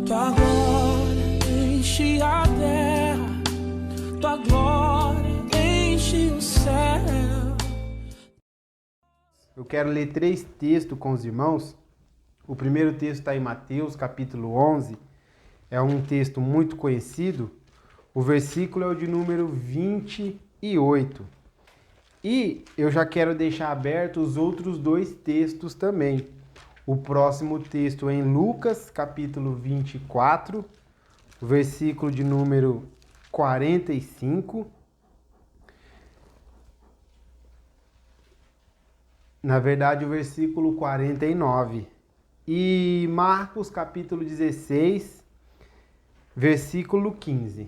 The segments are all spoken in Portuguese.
Tua glória enche a terra, tua glória enche o céu. Eu quero ler 3 textos com os irmãos. O primeiro texto está em Mateus, capítulo 11. É um texto muito conhecido. O versículo é o de número 28. E eu já quero deixar aberto os outros 2 textos também. O próximo texto é em Lucas, capítulo 24, o versículo de número 45. Na verdade, o versículo 49. E Marcos, capítulo 16, versículo 15.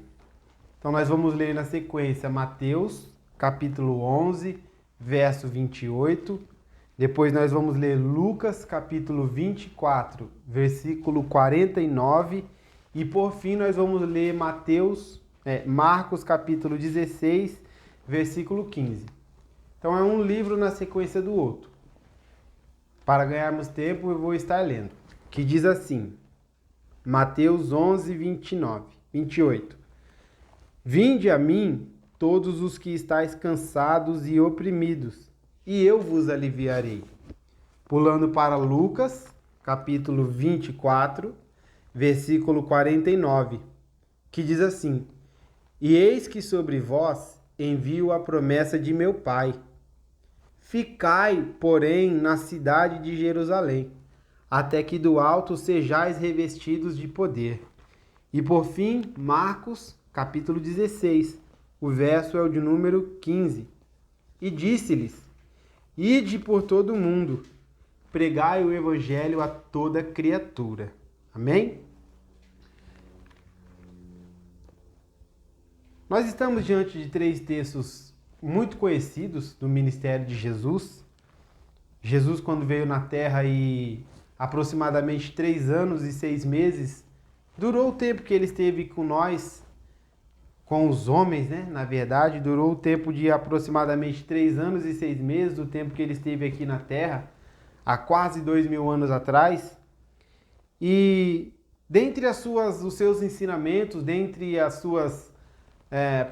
Então, nós vamos ler na sequência Mateus, capítulo 11, verso 28. Depois nós vamos ler Lucas, capítulo 24, versículo 49. E por fim nós vamos ler Marcos, capítulo 16, versículo 15. Então é um livro na sequência do outro. Para ganharmos tempo eu vou estar lendo. Que diz assim, Mateus 11, 28. Vinde a mim todos os que estáis cansados e oprimidos, e eu vos aliviarei. Pulando para Lucas, capítulo 24, versículo 49, que diz assim, E eis que sobre vós envio a promessa de meu Pai. Ficai, porém, na cidade de Jerusalém, até que do alto sejais revestidos de poder. E por fim, Marcos, capítulo 16, o verso é o de número 15. E disse-lhes, Ide por todo o mundo, pregai o evangelho a toda criatura. Amém? Nós estamos diante de 3 textos muito conhecidos do ministério de Jesus. Jesus, quando veio na Terra e aproximadamente 3 anos e 6 meses, durou o tempo que ele esteve com nós, com os homens, né? Na verdade, durou o tempo de aproximadamente 3 anos e 6 meses, do tempo que ele esteve aqui na Terra, há quase 2.000 anos atrás. E dentre os seus ensinamentos, dentre as suas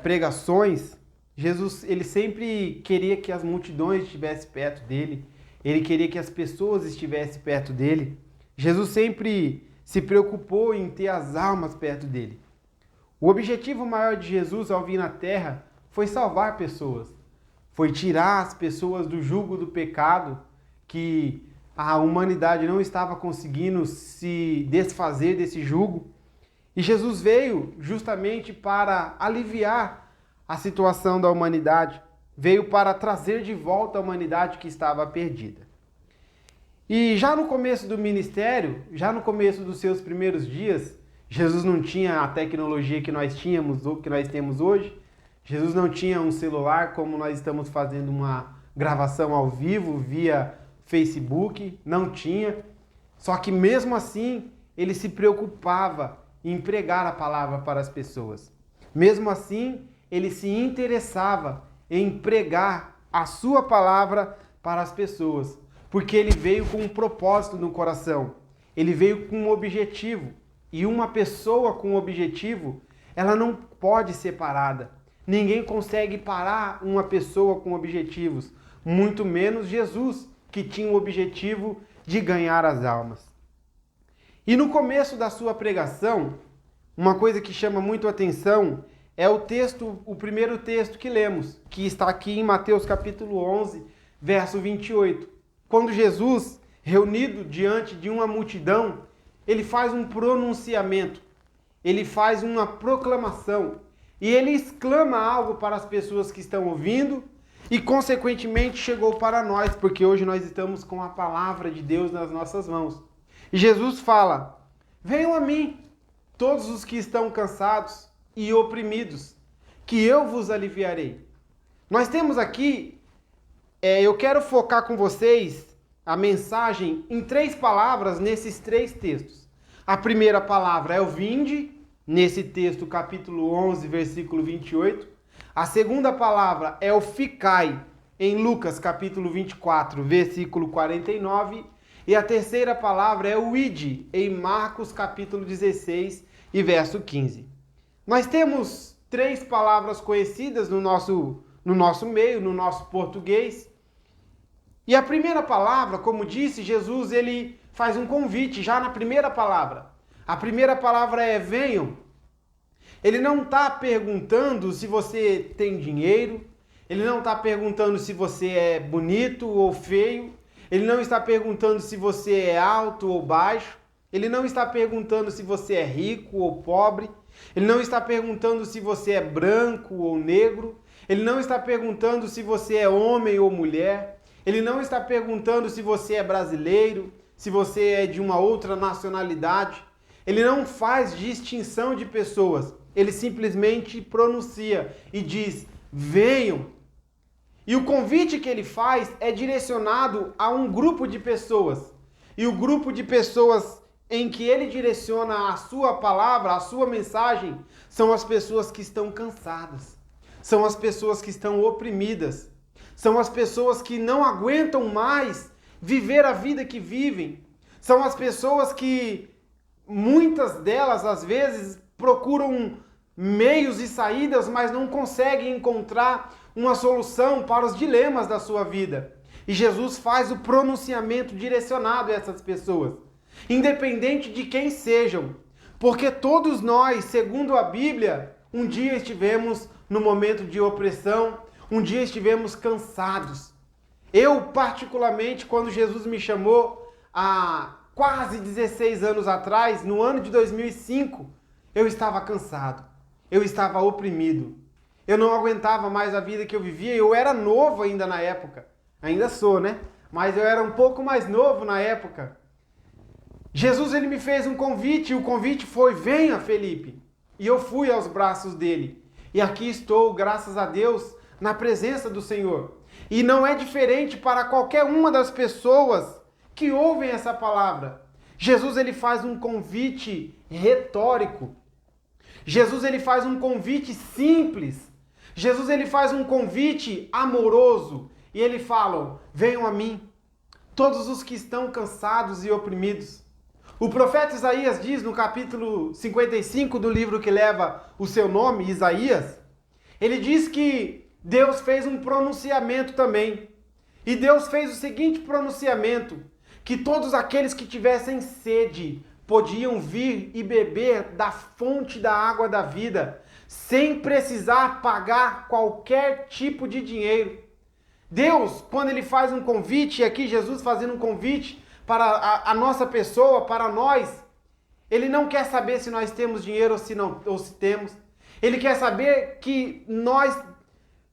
pregações, Jesus ele sempre queria que as multidões estivessem perto dele, ele queria que as pessoas estivessem perto dele. Jesus sempre se preocupou em ter as almas perto dele. O objetivo maior de Jesus ao vir na Terra foi salvar pessoas, foi tirar as pessoas do jugo do pecado, que a humanidade não estava conseguindo se desfazer desse jugo. E Jesus veio justamente para aliviar a situação da humanidade, veio para trazer de volta a humanidade que estava perdida. E já no começo do ministério, já no começo dos seus primeiros dias, Jesus não tinha a tecnologia que nós temos hoje. Jesus não tinha um celular como nós estamos fazendo uma gravação ao vivo via Facebook, não tinha. Só que mesmo assim, ele se preocupava em pregar a palavra para as pessoas. Mesmo assim, ele se interessava em pregar a sua palavra para as pessoas, porque ele veio com um propósito no coração. Ele veio com um objetivo. E uma pessoa com objetivo, ela não pode ser parada. Ninguém consegue parar uma pessoa com objetivos, muito menos Jesus, que tinha o objetivo de ganhar as almas. E no começo da sua pregação, uma coisa que chama muito a atenção é o primeiro texto que lemos, que está aqui em Mateus capítulo 11, verso 28. Quando Jesus, reunido diante de uma multidão, ele faz um pronunciamento, ele faz uma proclamação e ele exclama algo para as pessoas que estão ouvindo e, consequentemente, chegou para nós, porque hoje nós estamos com a palavra de Deus nas nossas mãos. E Jesus fala, venham a mim, todos os que estão cansados e oprimidos, que eu vos aliviarei. Nós temos aqui, eu quero focar com vocês a mensagem em 3 palavras nesses 3 textos. A primeira palavra é o vinde, nesse texto, capítulo 11, versículo 28. A segunda palavra é o ficai, em Lucas, capítulo 24, versículo 49. E a terceira palavra é o ide, em Marcos capítulo 16 e verso 15. Nós temos 3 palavras conhecidas no nosso meio, no nosso português. E a primeira palavra, como disse, Jesus ele faz um convite já na primeira palavra. A primeira palavra é venham. Ele não está perguntando se você tem dinheiro, ele não está perguntando se você é bonito ou feio, ele não está perguntando se você é alto ou baixo, ele não está perguntando se você é rico ou pobre, ele não está perguntando se você é branco ou negro, ele não está perguntando se você é homem ou mulher, ele não está perguntando se você é brasileiro, se você é de uma outra nacionalidade, ele não faz distinção de pessoas, ele simplesmente pronuncia e diz, venham. E o convite que ele faz é direcionado a um grupo de pessoas. E o grupo de pessoas em que ele direciona a sua palavra, a sua mensagem, são as pessoas que estão cansadas. São as pessoas que estão oprimidas. São as pessoas que não aguentam mais viver a vida que vivem. São as pessoas que, muitas delas, às vezes, procuram meios e saídas, mas não conseguem encontrar uma solução para os dilemas da sua vida. E Jesus faz o pronunciamento direcionado a essas pessoas, independente de quem sejam, porque todos nós, segundo a Bíblia, um dia estivemos no momento de opressão, um dia estivemos cansados. Eu, particularmente, quando Jesus me chamou há quase 16 anos atrás, no ano de 2005, eu estava cansado, eu estava oprimido. Eu não aguentava mais a vida que eu vivia, eu era novo ainda na época. Ainda sou, né? Mas eu era um pouco mais novo na época. Jesus ele me fez um convite, e o convite foi, venha Felipe. E eu fui aos braços dele. E aqui estou, graças a Deus, na presença do Senhor. E não é diferente para qualquer uma das pessoas que ouvem essa palavra. Jesus ele faz um convite retórico. Jesus ele faz um convite simples. Jesus ele faz um convite amoroso e ele fala, venham a mim, todos os que estão cansados e oprimidos. O profeta Isaías diz no capítulo 55 do livro que leva o seu nome, Isaías, ele diz que Deus fez um pronunciamento também. E Deus fez o seguinte pronunciamento, que todos aqueles que tivessem sede podiam vir e beber da fonte da água da vida, sem precisar pagar qualquer tipo de dinheiro. Deus, quando ele faz um convite, e aqui Jesus fazendo um convite para a nossa pessoa, para nós, ele não quer saber se nós temos dinheiro ou se temos. Ele quer saber que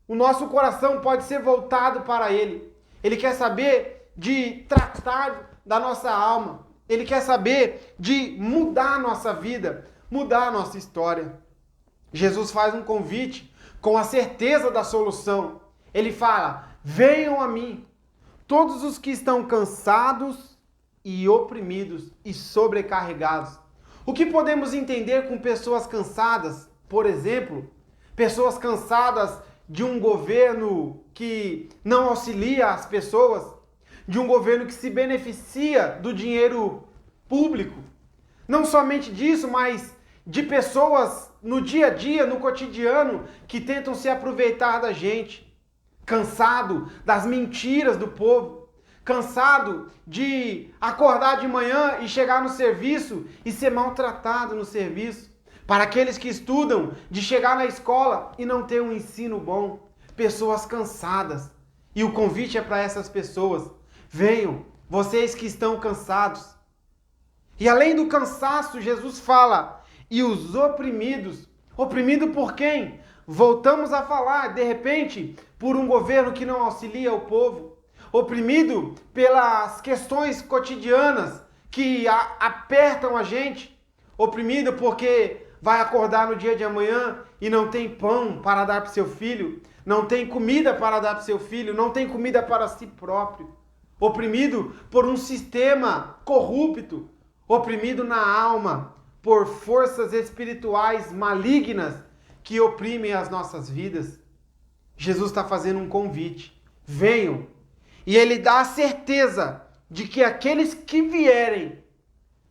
o nosso coração pode ser voltado para ele. Ele quer saber de tratar da nossa alma. Ele quer saber de mudar a nossa vida, mudar a nossa história. Jesus faz um convite com a certeza da solução. Ele fala, venham a mim, todos os que estão cansados e oprimidos e sobrecarregados. O que podemos entender com pessoas cansadas? Por exemplo, pessoas cansadas de um governo que não auxilia as pessoas, de um governo que se beneficia do dinheiro público. Não somente disso, mas de pessoas no dia a dia, no cotidiano, que tentam se aproveitar da gente. Cansado das mentiras do povo. Cansado de acordar de manhã e chegar no serviço e ser maltratado no serviço. Para aqueles que estudam, de chegar na escola e não ter um ensino bom. Pessoas cansadas. E o convite é para essas pessoas. Venham, vocês que estão cansados. E além do cansaço, Jesus fala, e os oprimidos. Oprimido por quem? Voltamos a falar, de repente, por um governo que não auxilia o povo. Oprimido pelas questões cotidianas que apertam a gente. Oprimido porque vai acordar no dia de amanhã e não tem pão para dar para o seu filho. Não tem comida para dar para o seu filho. Não tem comida para si próprio. Oprimido por um sistema corrupto, oprimido na alma por forças espirituais malignas que oprimem as nossas vidas. Jesus está fazendo um convite. Venham. E ele dá a certeza. de que aqueles que vierem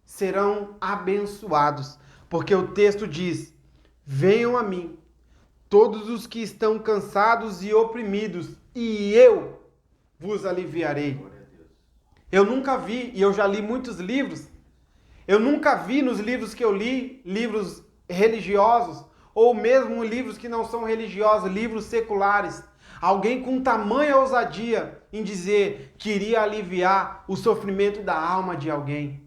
serão abençoados. Porque o texto diz: venham a mim, todos os que estão cansados e oprimidos, e eu vos aliviarei. Eu nunca vi, e eu já li muitos livros, eu nunca vi nos livros que eu li, livros religiosos, ou mesmo livros que não são religiosos, livros seculares, alguém com tamanha ousadia em dizer que iria aliviar o sofrimento da alma de alguém.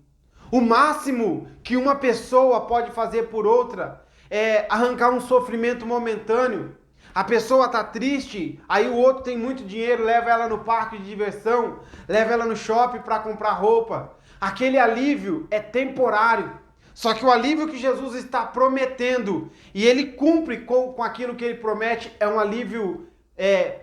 O máximo que uma pessoa pode fazer por outra é arrancar um sofrimento momentâneo. A pessoa está triste, aí o outro tem muito dinheiro, leva ela no parque de diversão, leva ela no shopping para comprar roupa. Aquele alívio é temporário. Só que o alívio que Jesus está prometendo, e ele cumpre com aquilo que ele promete, é um alívio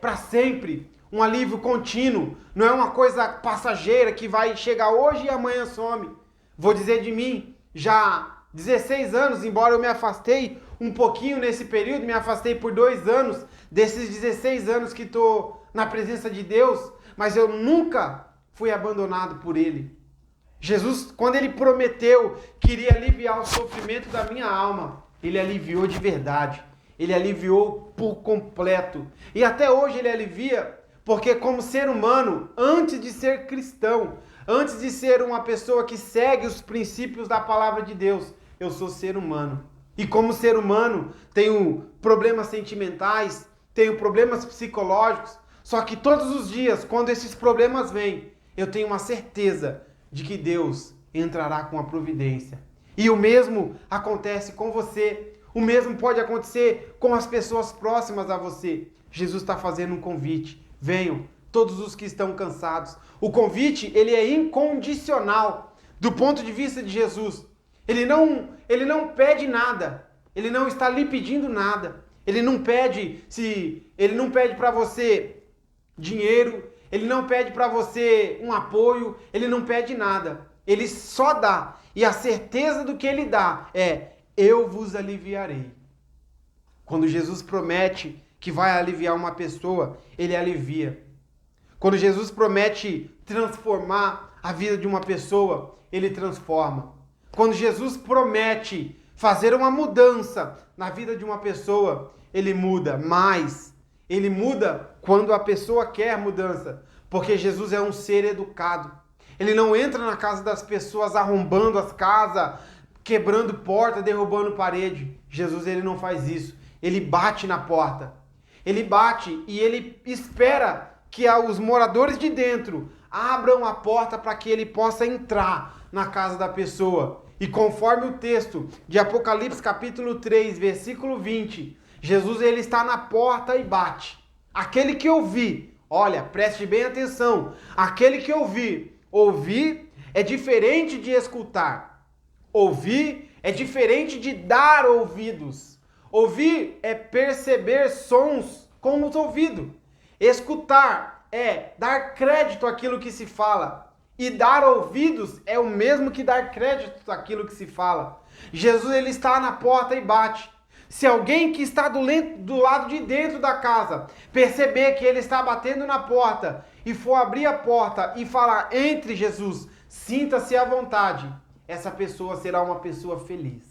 para sempre, um alívio contínuo. Não é uma coisa passageira que vai chegar hoje e amanhã some. Vou dizer de mim, já 16 anos, embora eu me afastei um pouquinho nesse período, me afastei por 2 anos, desses 16 anos que estou na presença de Deus, mas eu nunca fui abandonado por Ele. Jesus, quando Ele prometeu que iria aliviar o sofrimento da minha alma, Ele aliviou de verdade. Ele aliviou por completo. E até hoje Ele alivia, porque como ser humano, antes de ser cristão, antes de ser uma pessoa que segue os princípios da palavra de Deus, eu sou ser humano. E como ser humano, tenho problemas sentimentais, tenho problemas psicológicos, só que todos os dias, quando esses problemas vêm, eu tenho uma certeza de que Deus entrará com a providência. E o mesmo acontece com você. O mesmo pode acontecer com as pessoas próximas a você. Jesus está fazendo um convite. Venham, todos os que estão cansados. O convite, ele é incondicional. Do ponto de vista de Jesus, ele não pede nada. Ele não está lhe pedindo nada. Ele não pede para você dinheiro, ele não pede para você um apoio, ele não pede nada. Ele só dá. E a certeza do que ele dá é: eu vos aliviarei. Quando Jesus promete que vai aliviar uma pessoa, ele alivia. Quando Jesus promete transformar a vida de uma pessoa, ele transforma. Quando Jesus promete fazer uma mudança na vida de uma pessoa, ele muda. Mas ele muda quando a pessoa quer mudança, porque Jesus é um ser educado. Ele não entra na casa das pessoas arrombando as casas, quebrando porta, derrubando parede. Jesus, ele não faz isso. Ele bate na porta. Ele bate e ele espera que os moradores de dentro abram a porta para que ele possa entrar na casa da pessoa. E conforme o texto de Apocalipse capítulo 3, versículo 20, Jesus, ele está na porta e bate. Aquele que ouvir, olha, preste bem atenção, aquele que ouvir é diferente de escutar. Ouvir é diferente de dar ouvidos. Ouvir é perceber sons com os ouvidos. Escutar é dar crédito àquilo que se fala. E dar ouvidos é o mesmo que dar crédito àquilo que se fala. Jesus, ele está na porta e bate. Se alguém que está do lado de dentro da casa perceber que ele está batendo na porta e for abrir a porta e falar: entre, Jesus, sinta-se à vontade, essa pessoa será uma pessoa feliz.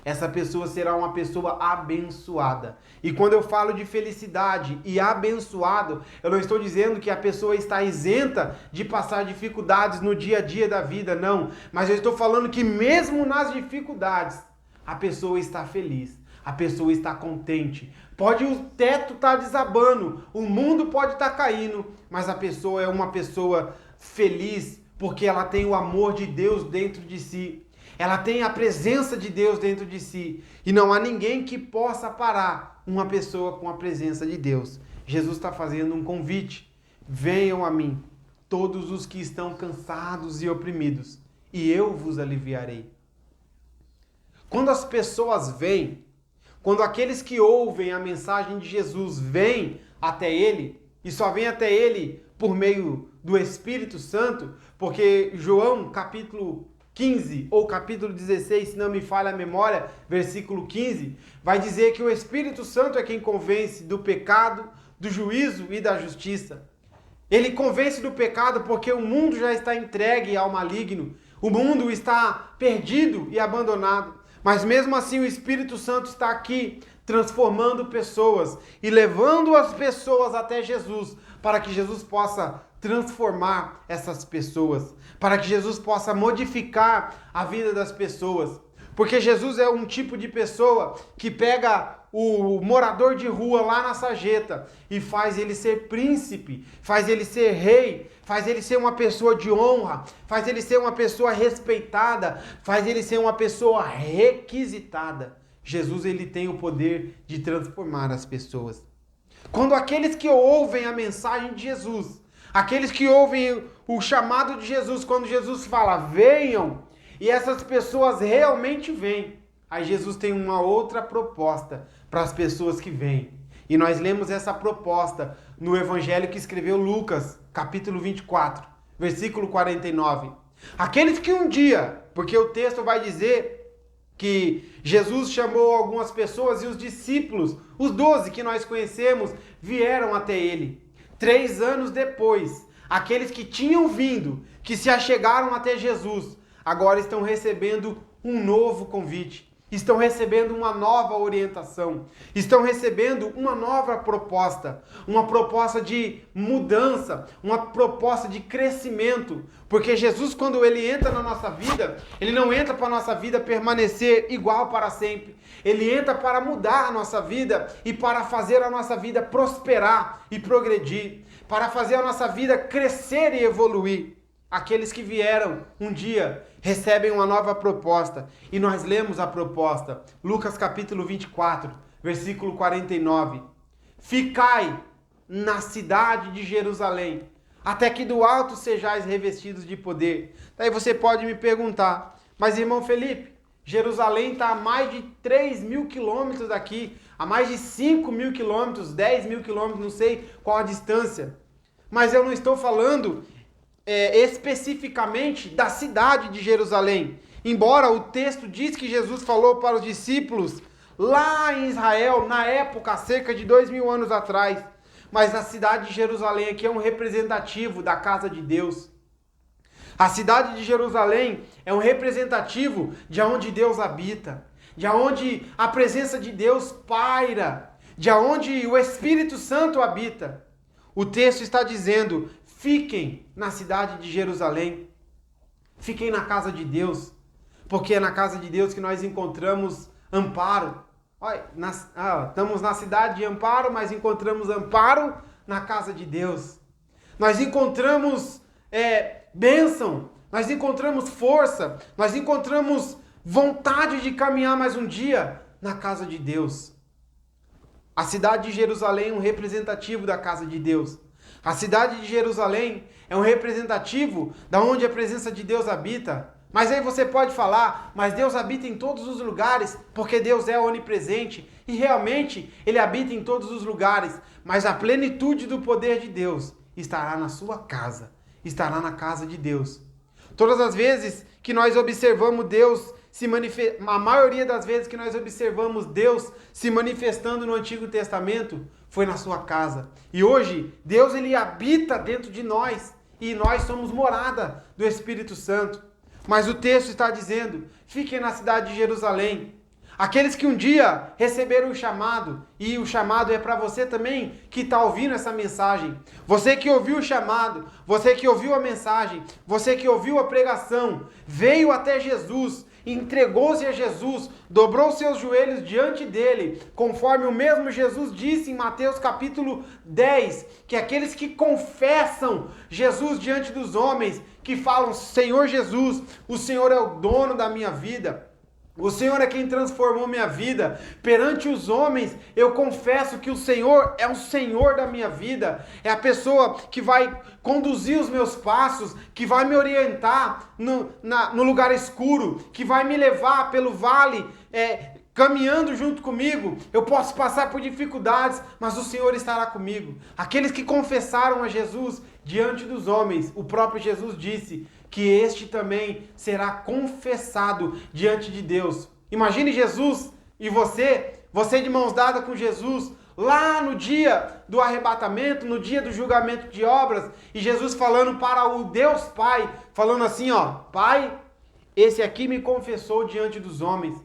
Essa pessoa será uma pessoa abençoada. E quando eu falo de felicidade e abençoado, eu não estou dizendo que a pessoa está isenta de passar dificuldades no dia a dia da vida, não. Mas eu estou falando que mesmo nas dificuldades, a pessoa está feliz. A pessoa está contente. Pode o teto estar desabando, o mundo pode estar caindo, mas a pessoa é uma pessoa feliz porque ela tem o amor de Deus dentro de si. Ela tem a presença de Deus dentro de si. E não há ninguém que possa parar uma pessoa com a presença de Deus. Jesus está fazendo um convite. Venham a mim, todos os que estão cansados e oprimidos, e eu vos aliviarei. Quando as pessoas vêm, quando aqueles que ouvem a mensagem de Jesus vêm até Ele, e só vêm até Ele por meio do Espírito Santo, porque João capítulo 15 ou capítulo 16, se não me falha a memória, versículo 15, vai dizer que o Espírito Santo é quem convence do pecado, do juízo e da justiça. Ele convence do pecado porque o mundo já está entregue ao maligno. O mundo está perdido e abandonado. Mas mesmo assim o Espírito Santo está aqui transformando pessoas e levando as pessoas até Jesus, para que Jesus possa transformar essas pessoas, para que Jesus possa modificar a vida das pessoas. Porque Jesus é um tipo de pessoa que pega o morador de rua lá na sarjeta e faz ele ser príncipe, faz ele ser rei, faz ele ser uma pessoa de honra, faz ele ser uma pessoa respeitada, faz ele ser uma pessoa requisitada. Jesus, ele tem o poder de transformar as pessoas. Quando aqueles que ouvem a mensagem de Jesus, aqueles que ouvem o chamado de Jesus, quando Jesus fala, venham, e essas pessoas realmente vêm, aí Jesus tem uma outra proposta para as pessoas que vêm. E nós lemos essa proposta no Evangelho que escreveu Lucas, capítulo 24, versículo 49. Aqueles que um dia, porque o texto vai dizer que Jesus chamou algumas pessoas e os discípulos, os 12 que nós conhecemos, vieram até ele. 3 anos depois, aqueles que tinham vindo, que se achegaram até Jesus, agora estão recebendo um novo convite. Estão recebendo uma nova orientação, estão recebendo uma nova proposta, uma proposta de mudança, uma proposta de crescimento, porque Jesus, quando ele entra na nossa vida, ele não entra para a nossa vida permanecer igual para sempre, ele entra para mudar a nossa vida e para fazer a nossa vida prosperar e progredir, para fazer a nossa vida crescer e evoluir. Aqueles que vieram um dia recebem uma nova proposta. E nós lemos a proposta. Lucas capítulo 24, versículo 49. Ficai na cidade de Jerusalém, até que do alto sejais revestidos de poder. Daí você pode me perguntar, mas irmão Felipe, Jerusalém está a mais de 3.000 quilômetros daqui, a mais de 5.000 quilômetros, 10.000 quilômetros, não sei qual a distância. Mas eu não estou falando especificamente da cidade de Jerusalém. Embora o texto diz que Jesus falou para os discípulos lá em Israel, na época, cerca de 2.000 anos atrás. Mas a cidade de Jerusalém aqui é um representativo da casa de Deus. A cidade de Jerusalém é um representativo de onde Deus habita, de onde a presença de Deus paira, de onde o Espírito Santo habita. O texto está dizendo: fiquem na cidade de Jerusalém, fiquem na casa de Deus, porque é na casa de Deus que nós encontramos amparo. Olha, estamos na cidade de Amparo, mas encontramos amparo na casa de Deus. Nós encontramos bênção, nós encontramos força, nós encontramos vontade de caminhar mais um dia na casa de Deus. A cidade de Jerusalém é um representativo da casa de Deus. A cidade de Jerusalém é um representativo da onde a presença de Deus habita. Mas aí você pode falar, mas Deus habita em todos os lugares, porque Deus é onipresente. E realmente Ele habita em todos os lugares. Mas a plenitude do poder de Deus estará na sua casa, estará na casa de Deus. Todas as vezes que nós observamos Deus a maioria das vezes que nós observamos Deus se manifestando no Antigo Testamento, foi na sua casa. E hoje, Deus ele habita dentro de nós, e nós somos morada do Espírito Santo. Mas o texto está dizendo, fiquem na cidade de Jerusalém. Aqueles que um dia receberam o chamado, e o chamado é para você também que está ouvindo essa mensagem. Você que ouviu o chamado, você que ouviu a mensagem, você que ouviu a pregação, veio até Jesus, entregou-se a Jesus, dobrou seus joelhos diante dele, conforme o mesmo Jesus disse em Mateus capítulo 10, que aqueles que confessam Jesus diante dos homens, que falam, Senhor Jesus, o Senhor é o dono da minha vida, o Senhor é quem transformou minha vida. Perante os homens, eu confesso que o Senhor é o Senhor da minha vida. É a pessoa que vai conduzir os meus passos, que vai me orientar no lugar escuro, que vai me levar pelo vale, caminhando junto comigo. Eu posso passar por dificuldades, mas o Senhor estará comigo. Aqueles que confessaram a Jesus diante dos homens, o próprio Jesus disse que este também será confessado diante de Deus. Imagine Jesus e você de mãos dadas com Jesus, lá no dia do arrebatamento, no dia do julgamento de obras, e Jesus falando para o Deus Pai, falando assim, ó, Pai, esse aqui me confessou diante dos homens.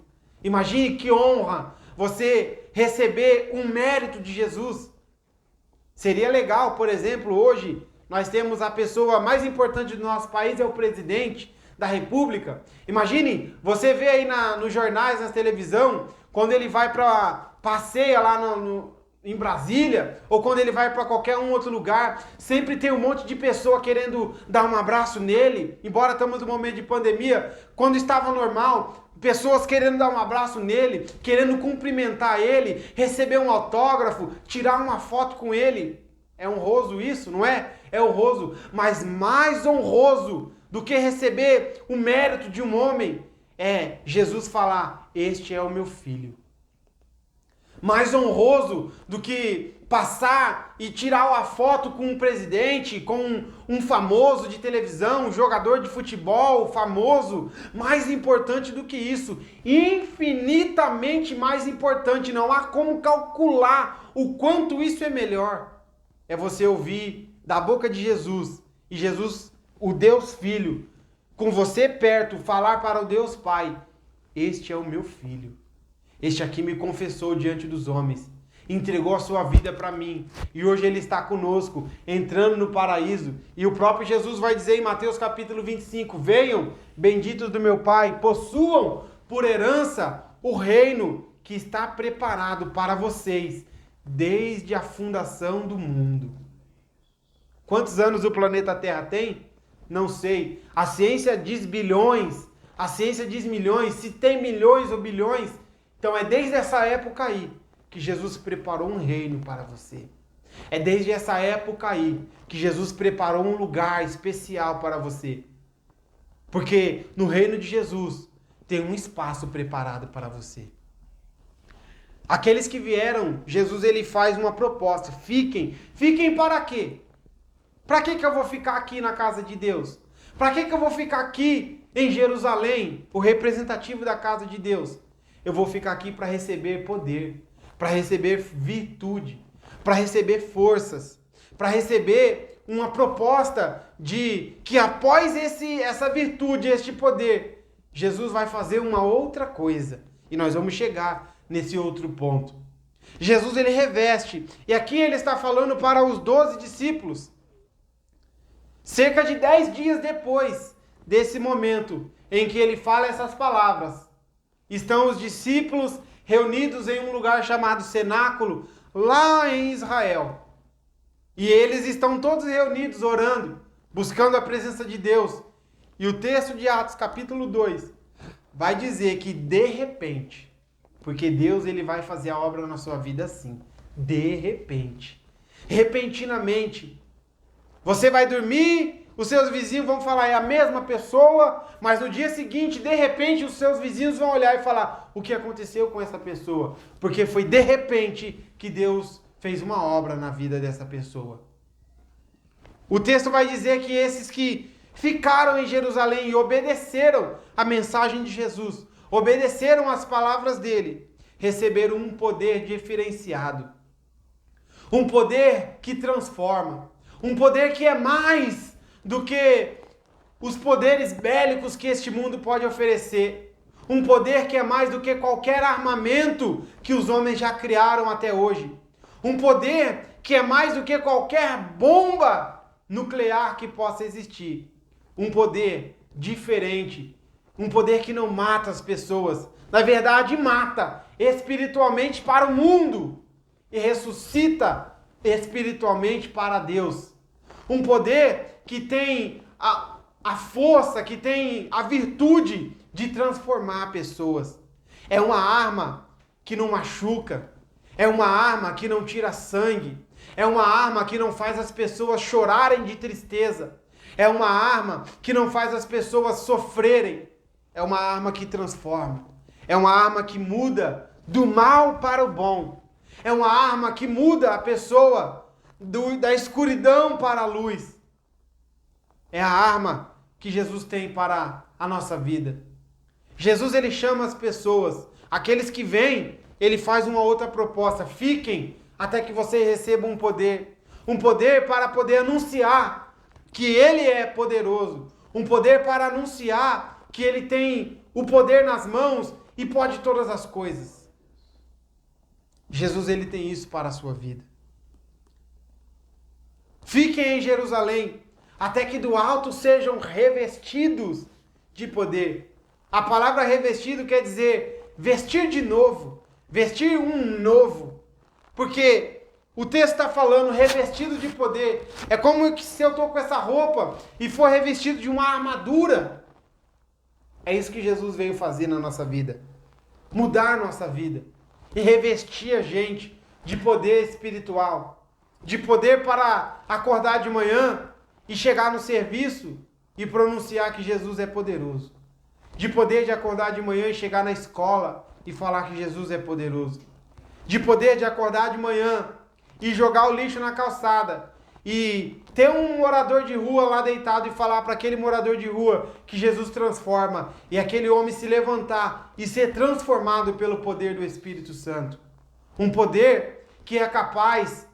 Imagine que honra você receber um mérito de Jesus. Seria legal, por exemplo, hoje nós temos a pessoa mais importante do nosso país, é o presidente da República. Imagine, você vê aí nos jornais, na televisão, quando ele vai para passeia lá em Brasília, ou quando ele vai para qualquer outro lugar, sempre tem um monte de pessoa querendo dar um abraço nele, embora estamos no momento de pandemia, quando estava normal, pessoas querendo dar um abraço nele, querendo cumprimentar ele, receber um autógrafo, tirar uma foto com ele. É honroso isso, não é? É honroso, mas mais honroso do que receber o mérito de um homem é Jesus falar, este é o meu filho. Mais honroso do que passar e tirar uma foto com um presidente, com um famoso de televisão, um jogador de futebol famoso. Mais importante do que isso, infinitamente mais importante, não há como calcular o quanto isso é melhor. É você ouvir da boca de Jesus, e Jesus, o Deus Filho, com você perto, falar para o Deus Pai, este é o meu filho. Este aqui me confessou diante dos homens, entregou a sua vida para mim, e hoje ele está conosco, entrando no paraíso. E o próprio Jesus vai dizer em Mateus capítulo 25, venham, benditos do meu Pai, possuam por herança o reino que está preparado para vocês, desde a fundação do mundo. Quantos anos o planeta Terra tem? Não sei. A ciência diz bilhões, a ciência diz milhões, se tem milhões ou bilhões. Então é desde essa época aí que Jesus preparou um reino para você. É desde essa época aí que Jesus preparou um lugar especial para você. Porque no reino de Jesus tem um espaço preparado para você. Aqueles que vieram, Jesus ele faz uma proposta. Fiquem para quê? Para que eu vou ficar aqui na casa de Deus? Para que eu vou ficar aqui em Jerusalém, o representativo da casa de Deus? Eu vou ficar aqui para receber poder, para receber virtude, para receber forças, para receber uma proposta de que após essa virtude, este poder, Jesus vai fazer uma outra coisa. E nós vamos chegar nesse outro ponto. Jesus ele reveste, e aqui ele está falando para os 12 discípulos. Cerca de 10 dias depois desse momento em que ele fala essas palavras, estão os discípulos reunidos em um lugar chamado cenáculo, lá em Israel. E eles estão todos reunidos orando, buscando a presença de Deus. E o texto de Atos, capítulo 2, vai dizer que de repente, porque Deus ele vai fazer a obra na sua vida assim, de repente, repentinamente, você vai dormir, os seus vizinhos vão falar, é a mesma pessoa, mas no dia seguinte, de repente, os seus vizinhos vão olhar e falar, o que aconteceu com essa pessoa? Porque foi de repente que Deus fez uma obra na vida dessa pessoa. O texto vai dizer que esses que ficaram em Jerusalém e obedeceram a mensagem de Jesus, obedeceram as palavras dele, receberam um poder diferenciado. Um poder que transforma. Um poder que é mais do que os poderes bélicos que este mundo pode oferecer. Um poder que é mais do que qualquer armamento que os homens já criaram até hoje. Um poder que é mais do que qualquer bomba nuclear que possa existir. Um poder diferente. Um poder que não mata as pessoas. Na verdade, mata espiritualmente para o mundo e ressuscita espiritualmente para Deus. Um poder que tem a força, que tem a virtude de transformar pessoas. É uma arma que não machuca. É uma arma que não tira sangue. É uma arma que não faz as pessoas chorarem de tristeza. É uma arma que não faz as pessoas sofrerem. É uma arma que transforma. É uma arma que muda do mal para o bom. É uma arma que muda a pessoa da escuridão para a luz. É a arma que Jesus tem para a nossa vida. Jesus ele chama as pessoas, aqueles que vêm, ele faz uma outra proposta. Fiquem até que você receba um poder para poder anunciar que Ele é poderoso, um poder para anunciar que Ele tem o poder nas mãos e pode todas as coisas. Jesus, Ele tem isso para a sua vida. Fiquem em Jerusalém, até que do alto sejam revestidos de poder. A palavra revestido quer dizer vestir de novo, vestir um novo. Porque o texto está falando revestido de poder. É como se eu estou com essa roupa e for revestido de uma armadura. É isso que Jesus veio fazer na nossa vida. Mudar a nossa vida. E revestir a gente de poder espiritual. De poder para acordar de manhã e chegar no serviço e pronunciar que Jesus é poderoso. De poder de acordar de manhã e chegar na escola e falar que Jesus é poderoso. De poder de acordar de manhã e jogar o lixo na calçada e ter um morador de rua lá deitado e falar para aquele morador de rua que Jesus transforma e aquele homem se levantar e ser transformado pelo poder do Espírito Santo. Um poder que é capaz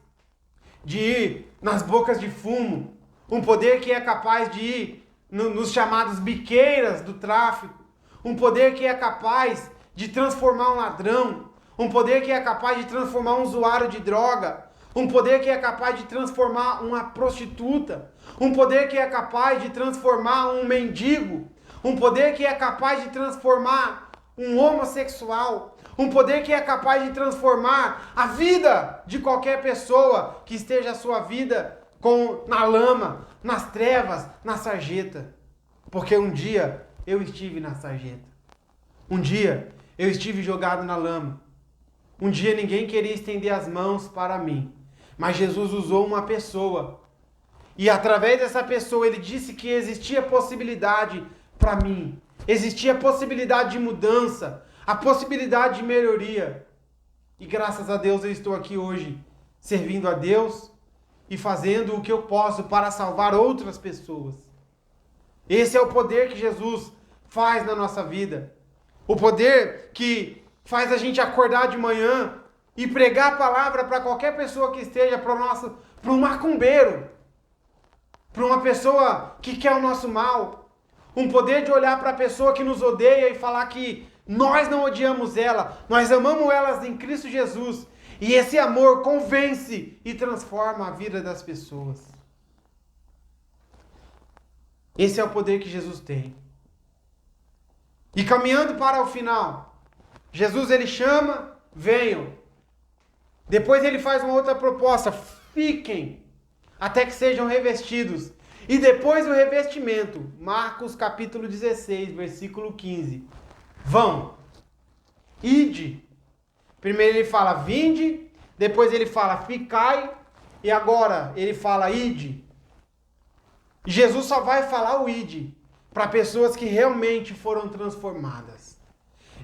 de ir nas bocas de fumo. Um poder que é capaz de ir nos chamados biqueiras do tráfico. Um poder que é capaz de transformar um ladrão. Um poder que é capaz de transformar um usuário de droga. Um poder que é capaz de transformar uma prostituta. Um poder que é capaz de transformar um mendigo. Um poder que é capaz de transformar um homossexual. Um poder que é capaz de transformar a vida de qualquer pessoa que esteja a sua vida na lama, nas trevas, na sarjeta. Porque um dia eu estive na sarjeta. Um dia eu estive jogado na lama. Um dia ninguém queria estender as mãos para mim. Mas Jesus usou uma pessoa. E através dessa pessoa ele disse que existia possibilidade para mim. Existia possibilidade de mudança. A possibilidade de melhoria. E graças a Deus eu estou aqui hoje, servindo a Deus e fazendo o que eu posso para salvar outras pessoas. Esse é o poder que Jesus faz na nossa vida. O poder que faz a gente acordar de manhã e pregar a palavra para qualquer pessoa que esteja, para um macumbeiro, para uma pessoa que quer o nosso mal. Um poder de olhar para a pessoa que nos odeia e falar que nós não odiamos ela, nós amamos elas em Cristo Jesus. E esse amor convence e transforma a vida das pessoas. Esse é o poder que Jesus tem. E caminhando para o final, Jesus ele chama, venham. Depois ele faz uma outra proposta, fiquem, até que sejam revestidos. E depois o revestimento, Marcos capítulo 16, versículo 15. Vão, ide. Primeiro ele fala vinde, depois ele fala ficai, e agora ele fala ide. Jesus só vai falar o ide para pessoas que realmente foram transformadas.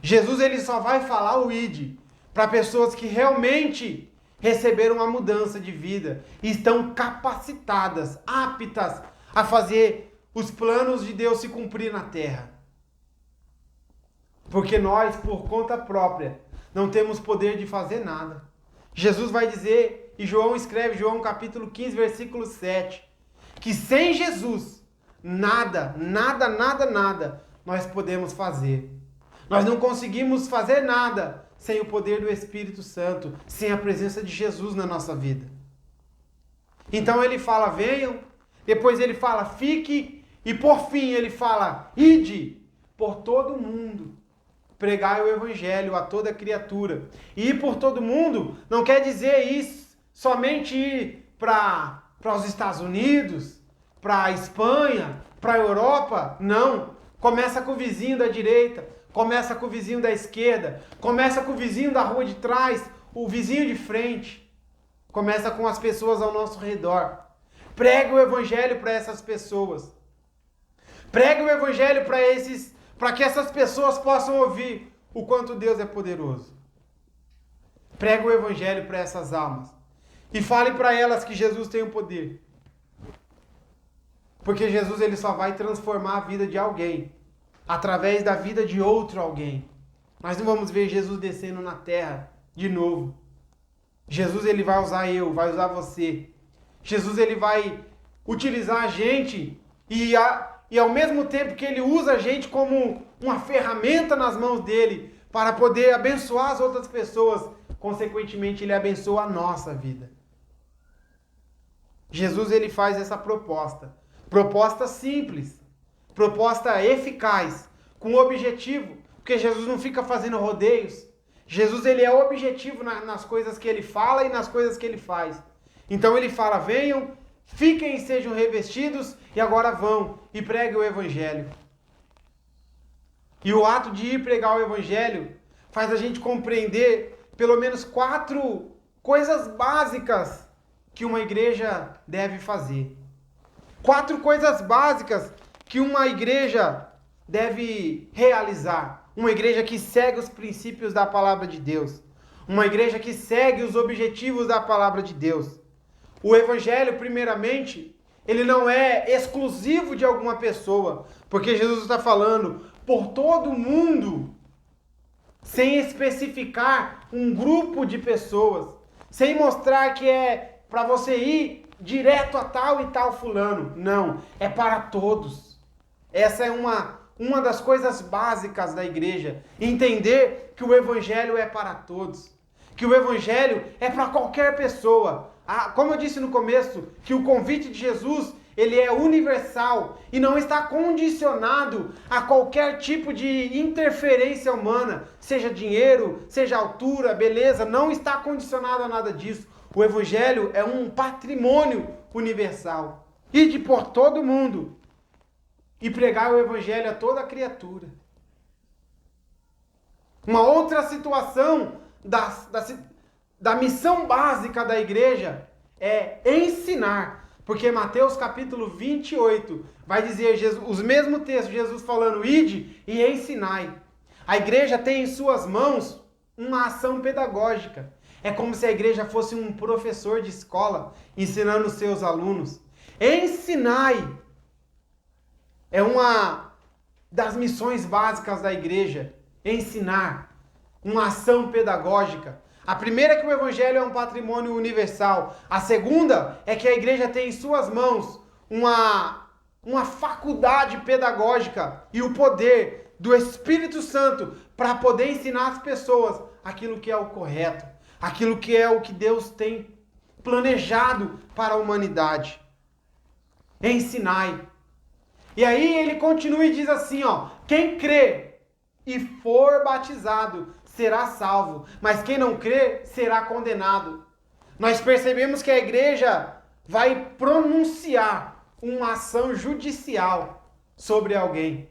Jesus ele só vai falar o ide para pessoas que realmente receberam uma mudança de vida e estão capacitadas, aptas a fazer os planos de Deus se cumprir na terra. Porque nós, por conta própria, não temos poder de fazer nada. Jesus vai dizer, e João escreve, João capítulo 15, versículo 7, que sem Jesus, nada nós podemos fazer. Nós não conseguimos fazer nada sem o poder do Espírito Santo, sem a presença de Jesus na nossa vida. Então ele fala, venham, depois ele fala, fique, e por fim ele fala, ide por todo mundo. Pregai o evangelho a toda criatura. E ir por todo mundo não quer dizer isso, somente ir para os Estados Unidos, para a Espanha, para a Europa. Não. Começa com o vizinho da direita, começa com o vizinho da esquerda, começa com o vizinho da rua de trás, o vizinho de frente. Começa com as pessoas ao nosso redor. Prega o evangelho para essas pessoas. Prega o evangelho para que essas pessoas possam ouvir o quanto Deus é poderoso. Prega o evangelho para essas almas. E fale para elas que Jesus tem o poder. Porque Jesus ele só vai transformar a vida de alguém através da vida de outro alguém. Nós não vamos ver Jesus descendo na terra de novo. Jesus ele vai usar eu, vai usar você. Jesus ele vai utilizar a gente e ao mesmo tempo que ele usa a gente como uma ferramenta nas mãos dele para poder abençoar as outras pessoas, consequentemente ele abençoa a nossa vida. Jesus ele faz essa proposta simples, proposta eficaz, com objetivo, porque Jesus não fica fazendo rodeios. Jesus ele é objetivo nas coisas que ele fala e nas coisas que ele faz. Então ele fala: venham, fiquem e sejam revestidos, e agora vão e preguem o evangelho. E o ato de ir pregar o evangelho faz a gente compreender pelo menos 4 coisas básicas que uma igreja deve fazer. 4 coisas básicas que uma igreja deve realizar. Uma igreja que segue os princípios da palavra de Deus. Uma igreja que segue os objetivos da palavra de Deus. O evangelho, primeiramente, ele não é exclusivo de alguma pessoa, porque Jesus está falando por todo mundo, sem especificar um grupo de pessoas, sem mostrar que é para você ir direto a tal e tal fulano. Não, é para todos. Essa é uma das coisas básicas da igreja. Entender que o evangelho é para todos. Que o evangelho é para qualquer pessoa. Como eu disse no começo, que o convite de Jesus, ele é universal e não está condicionado a qualquer tipo de interferência humana, seja dinheiro, seja altura, beleza, não está condicionado a nada disso. O evangelho é um patrimônio universal. Ide por todo mundo e pregar o evangelho a toda criatura. Uma outra situação da missão básica da igreja é ensinar. Porque Mateus capítulo 28 vai dizer os mesmos textos, Jesus falando: ide e ensinai. A igreja tem em suas mãos uma ação pedagógica. É como se a igreja fosse um professor de escola ensinando os seus alunos. Ensinai é uma das missões básicas da igreja. Ensinar, uma ação pedagógica. A primeira é que o evangelho é um patrimônio universal. A segunda é que a igreja tem em suas mãos uma faculdade pedagógica e o poder do Espírito Santo para poder ensinar as pessoas aquilo que é o correto, aquilo que é o que Deus tem planejado para a humanidade. Ensinai. E aí ele continua e diz assim, quem crê e for batizado será salvo, mas quem não crê será condenado. Nós percebemos que a igreja vai pronunciar uma ação judicial sobre alguém.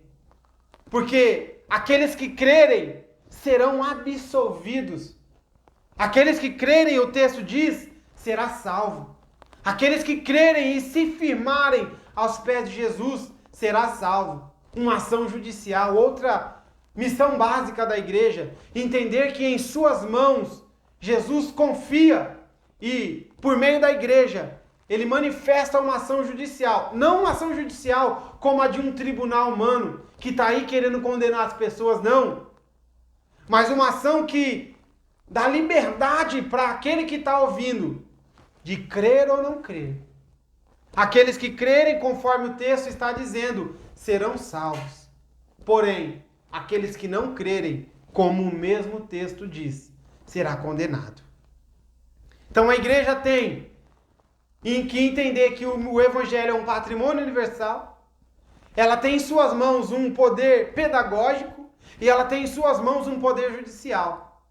Porque aqueles que crerem serão absolvidos. Aqueles que crerem, o texto diz, será salvo. Aqueles que crerem e se firmarem aos pés de Jesus será salvo. Uma ação judicial. Outra missão básica da igreja, entender que em suas mãos Jesus confia e, por meio da igreja, ele manifesta uma ação judicial. Não uma ação judicial como a de um tribunal humano, que está aí querendo condenar as pessoas, não. Mas uma ação que dá liberdade para aquele que está ouvindo, de crer ou não crer. Aqueles que crerem, conforme o texto está dizendo, serão salvos. Porém, aqueles que não crerem, como o mesmo texto diz, será condenado. Então a igreja tem que entender que o evangelho é um patrimônio universal, ela tem em suas mãos um poder pedagógico e ela tem em suas mãos um poder judicial.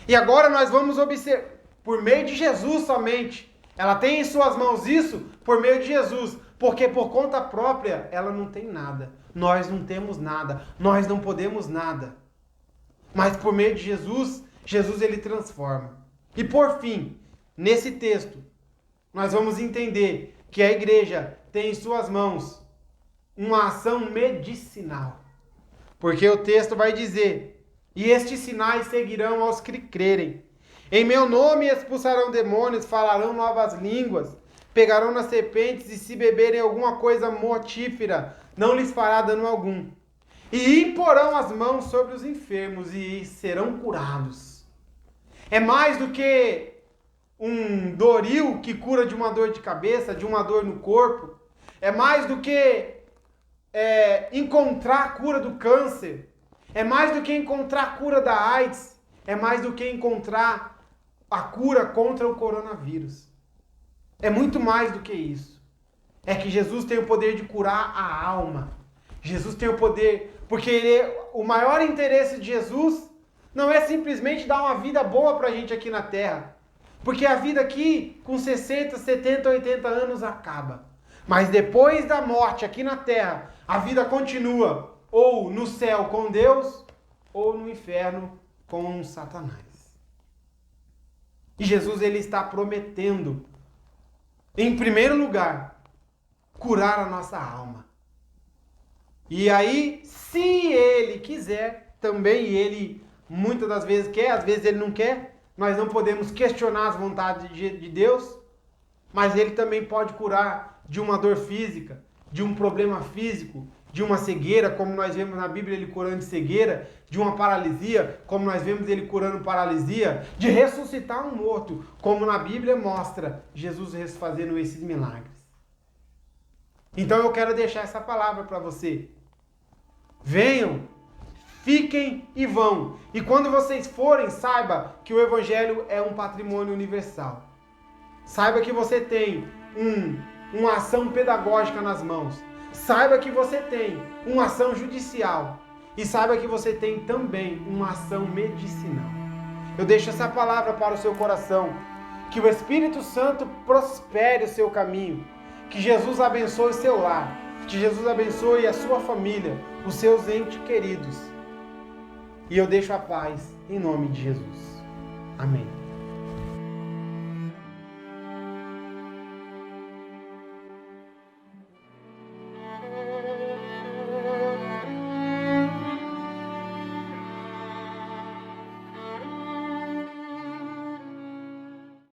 E agora nós vamos observar, por meio de Jesus somente, ela tem em suas mãos isso por meio de Jesus, porque por conta própria ela não tem nada. Nós não temos nada, nós não podemos nada. Mas por meio de Jesus, Jesus ele transforma. E por fim, nesse texto, nós vamos entender que a igreja tem em suas mãos uma ação medicinal. Porque o texto vai dizer: e estes sinais seguirão aos que crerem. Em meu nome expulsarão demônios, falarão novas línguas, pegarão nas serpentes e se beberem alguma coisa mortífera, não lhes fará dano algum. E imporão as mãos sobre os enfermos e serão curados. É mais do que um Doril que cura de uma dor de cabeça, de uma dor no corpo. É mais do que encontrar a cura do câncer. É mais do que encontrar a cura da AIDS. É mais do que encontrar a cura contra o coronavírus. É muito mais do que isso. É que Jesus tem o poder de curar a alma. Jesus tem o poder, porque o maior interesse de Jesus não é simplesmente dar uma vida boa pra gente aqui na terra. Porque a vida aqui, com 60, 70, 80 anos, acaba. Mas depois da morte aqui na terra, a vida continua ou no céu com Deus, ou no inferno com Satanás. E Jesus, ele está prometendo, em primeiro lugar, curar a nossa alma. E aí, se ele quiser, também ele muitas das vezes quer, às vezes ele não quer, nós não podemos questionar as vontades de Deus, mas ele também pode curar de uma dor física, de um problema físico, de uma cegueira, como nós vemos na Bíblia ele curando de cegueira, de uma paralisia, como nós vemos ele curando paralisia, de ressuscitar um morto, como na Bíblia mostra Jesus fazendo esses milagres. Então eu quero deixar essa palavra para você. Venham, fiquem e vão. E quando vocês forem, saiba que o Evangelho é um patrimônio universal. Saiba que você tem uma ação pedagógica nas mãos. Saiba que você tem uma ação judicial. E saiba que você tem também uma ação medicinal. Eu deixo essa palavra para o seu coração. Que o Espírito Santo prospere o seu caminho. Que Jesus abençoe o seu lar. Que Jesus abençoe a sua família, os seus entes queridos. E eu deixo a paz em nome de Jesus. Amém.